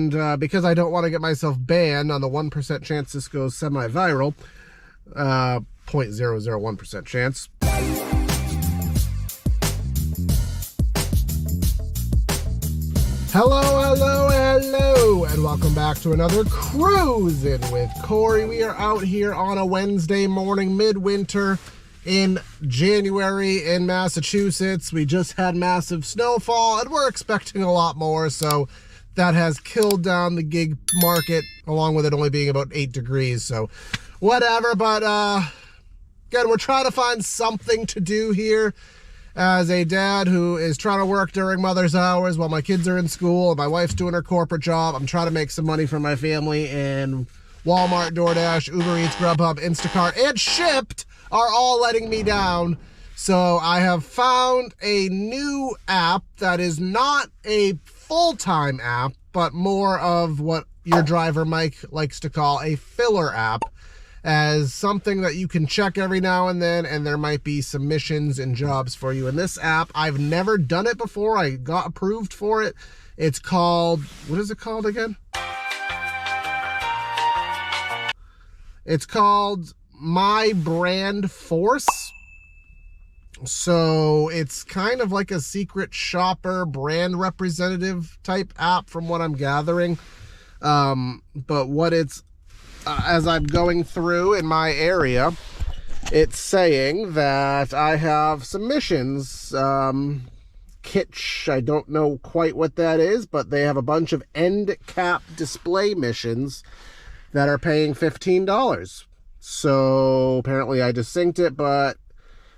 And because I don't want to get myself banned on the 1% chance this goes semi-viral, 0.001% chance. Hello, and welcome back to another Cruisin with Corey. We are out here on a Wednesday morning, midwinter in January in Massachusetts. We just had massive snowfall, and we're expecting a lot more, so that has killed down the gig market, along with it only being about 8 degrees, so whatever. But again, we're trying to find something to do here as a dad who is trying to work during mother's hours while my kids are in school and my wife's doing her corporate job. I'm trying to make some money for my family, and Walmart, DoorDash, Uber Eats, Grubhub, Instacart, and Shipt are all letting me down. So I have found a new app that is not a full-time app, but more of what your driver Mike likes to call a filler app, as something that you can check every now and then, and there might be some missions and jobs for you in this app. I've never done it before. I got approved for it. It's called, what is it called again? It's called MyBrandForce. So it's kind of like a secret shopper brand representative type app from what I'm gathering. But what it's, as I'm going through in my area, it's saying that I have some missions. Kitsch, I don't know quite what that is, but they have a bunch of end cap display missions that are paying $15. So apparently I just synced it, but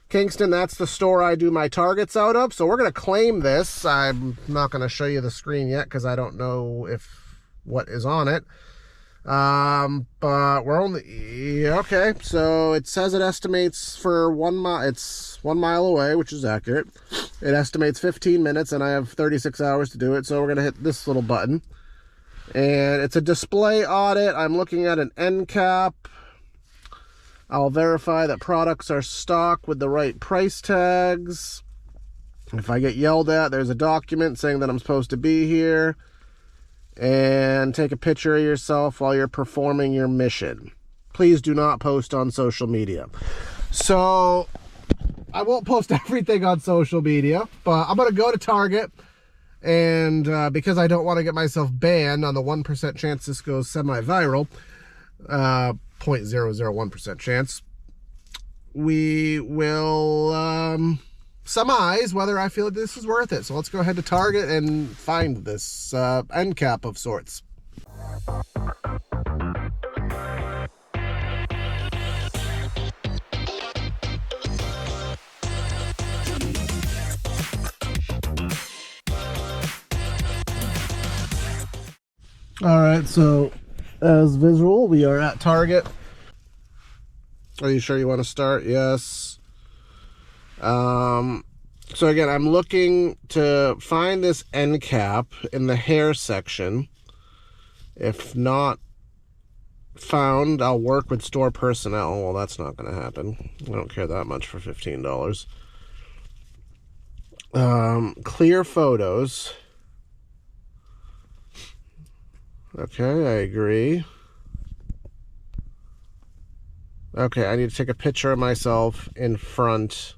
Kingston, that's the store I do my targets out of. So we're going to claim this. I'm not going to show you the screen yet because I don't know what is on it. But we're only, okay. So it says it estimates for 1 mile. It's 1 mile away, which is accurate. It estimates 15 minutes and I have 36 hours to do it. So we're going to hit this little button, and it's a display audit. I'm looking at an end cap. I'll verify that products are stocked with the right price tags. If I get yelled at, there's a document saying that I'm supposed to be here. And take a picture of yourself while you're performing your mission. Please do not post on social media. So I won't post everything on social media, but I'm going to go to Target. And because I don't want to get myself banned on the 1% chance this goes semi-viral, 0.001% chance, we will surmise whether I feel this is worth it. So let's go ahead to Target and find this end cap of sorts. All right, so as visual, we are at Target. Are you sure you want to start? Yes. So again, I'm looking to find this end cap in the hair section. If not found, I'll work with store personnel. Well, that's not going to happen. I don't care that much for $15. Clear photos. Okay, I agree. Okay, I need to take a picture of myself in front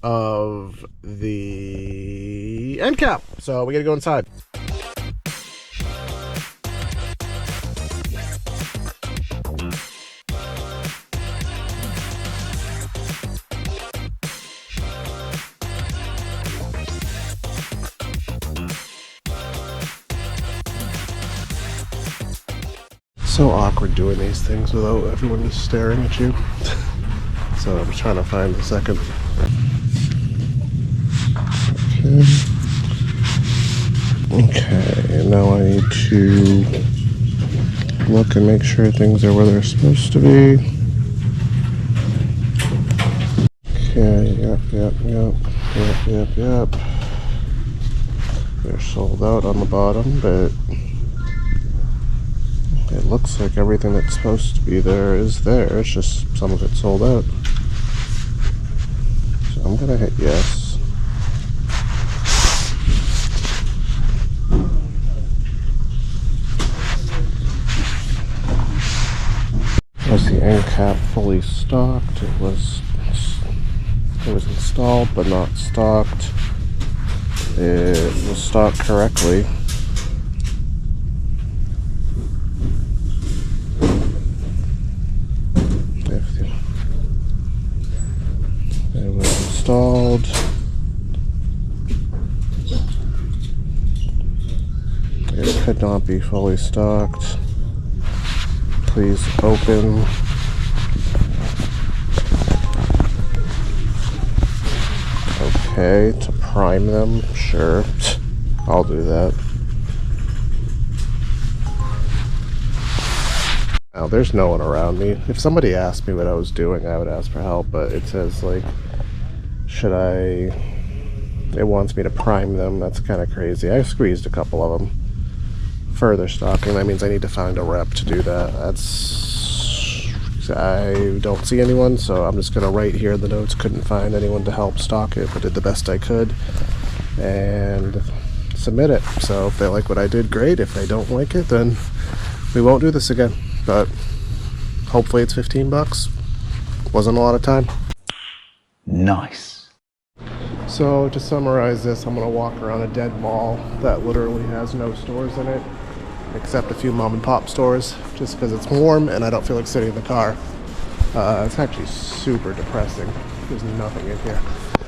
of the end cap. So we gotta go inside. So awkward doing these things without everyone just staring at you. So I'm trying to find a second. Okay, now I need to look and make sure things are where they're supposed to be. Okay, yep. They're sold out on the bottom, but it looks like everything that's supposed to be there is there. It's just some of it sold out. So I'm gonna hit yes. Was the end cap fully stocked? It was installed but not stocked. It was stocked correctly. It was installed. It could not be fully stocked. Please open. Okay, to prime them, sure. I'll do that. Now, there's no one around me. If somebody asked me what I was doing, I would ask for help, but it says, like, it wants me to prime them. That's kind of crazy. I squeezed a couple of them. Further stocking, that means I need to find a rep to do that. I don't see anyone, so I'm just gonna write here in the notes, couldn't find anyone to help stock it, but did the best I could and submit it. So if they like what I did, great. If they don't like it, then we won't do this again, but hopefully it's 15 bucks. Wasn't a lot of time. Nice. So to summarize this, I'm gonna walk around a dead mall that literally has no stores in it, except a few mom and pop stores, just because it's warm and I don't feel like sitting in the car. It's actually super depressing. There's nothing in here.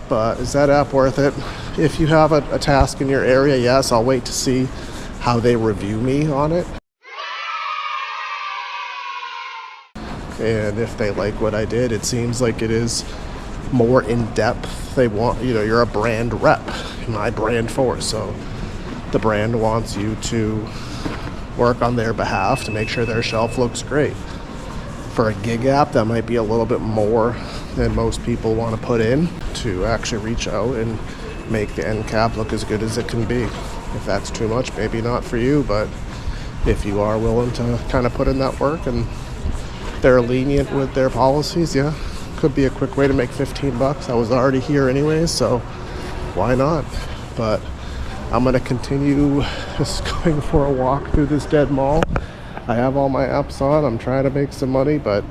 But is that app worth it? If you have a task in your area, yes, I'll wait to see how they review me on it. And if they like what I did, it seems like it is more in-depth. They want, you're a brand rep, MyBrandForce, so the brand wants you to work on their behalf to make sure their shelf looks great. For a gig app, that might be a little bit more than most people want to put in to actually reach out and make the end cap look as good as it can be. If that's too much, maybe not for you, but if you are willing to kind of put in that work and they're lenient with their policies, yeah, could be a quick way to make 15 bucks. I was already here anyways, so why not? But I'm gonna continue just going for a walk through this dead mall. I have all my apps on. I'm trying to make some money, but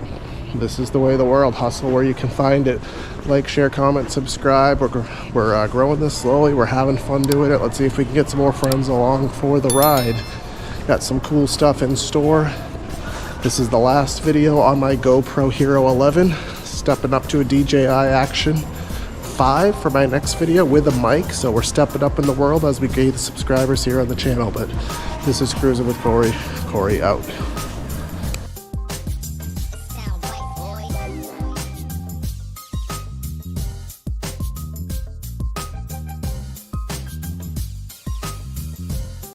this is the way of the world. Hustle where you can find it. Like, share, comment, subscribe. We're growing this slowly. We're having fun doing it. Let's see if we can get some more friends along for the ride. Got some cool stuff in store. This is the last video on my GoPro Hero 11. Stepping up to a DJI Action 5 for my next video with a mic, so we're stepping up in the world as we gain subscribers here on the channel. But this is Cruisin with Corey. Corey out.